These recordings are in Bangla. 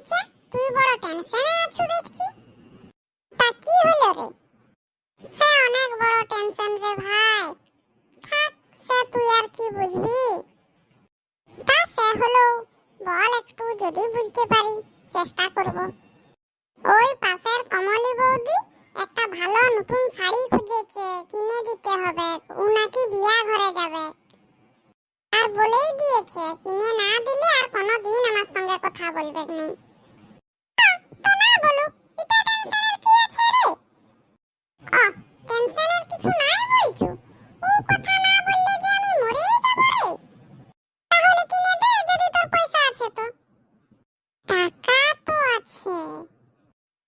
লজ্জা, তুই বড় টেনশনে আছো দেখছি। তা কি হলো রে? সে অনেক বড় টেনশন রে ভাই। থাক, সে তুই আর কি বুঝবি। তা সে হলো, বল একটু, যদি বুঝতে পারি চেষ্টা করব। ওই পাশের কমলি বৌদি একটা ভালো নতুন শাড়ি খুঁজেছে, কিনে দিতে হবে। ও নাকি বিয়া ঘরে যাবে, আর বলেই দিয়েছে কিনে না দিলে আর কোনোদিন আমার সঙ্গে কথা বলবে না। তো না বলুক, এটা টেনশনের কি আছে রে? টেনশনের কিছু নাই বলছো? ও কথা না বললে যে আমি মরেই যাব রে। তাহলে কিনে দে যদি তোর পয়সা আছে তো। টাকা তো আছে,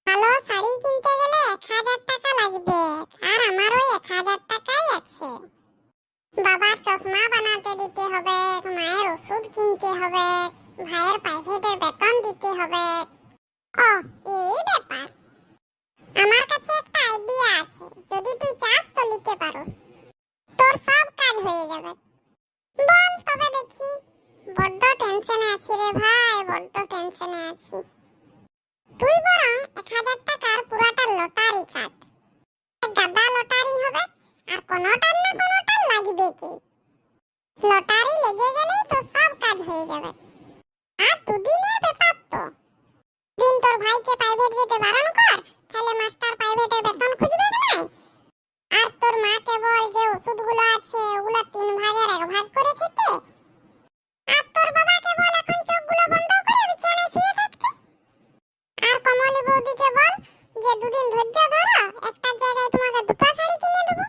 ভালো শাড়ি কিনতে গেলে 1000 টাকা লাগবে, আর আমার ওই 1000 টাকাই আছে। বাবার চশমা বানাতে দিতে হবে, মায়ের ওষুধ কিনতে হবে, ভাইয়ের প্রাইভেটের বেতন দিতে হবে। এই ব্যাপার। আমার কাছে একটা আইডিয়া আছে, যদি তুই চাস তো নিতে পারোস, তোর সব কাজ হয়ে যাবে। বল তবে দেখি। বড্ড টেনশনে আছি রে ভাই, বড্ড টেনশনে আছি। তুই বরং 1000 টাকার পুরাটা লটারি কাট। গাদা লটারি হবে, আর কোনোটার না কোনোটার লাগবে কি। লটারি লেগে গেলেই তো সব কাজ হয়ে যাবে। আর দুদিনের ব্যাপার তো। দিন তোর ভাইকে প্রাইভেট যেতে বারণ কর, তাহলে মাস্টার প্রাইভেটের বেতন খুঁজবে নাই। আর তোর মাকে বল যে ওষুধগুলো আছে ওগুলো 3 ভাগের 1 ভাগ করে খেতে। আর তোর বাবাকে বল এখন চোখগুলো বন্ধ করে বিছানায় শুয়ে থাকতে। আর কমলি বৌদিকে বল যে দুদিন ধৈর্য ধরো, একটা জায়গায় তোমাকে দুটো শাড়ি কিনে দেবো।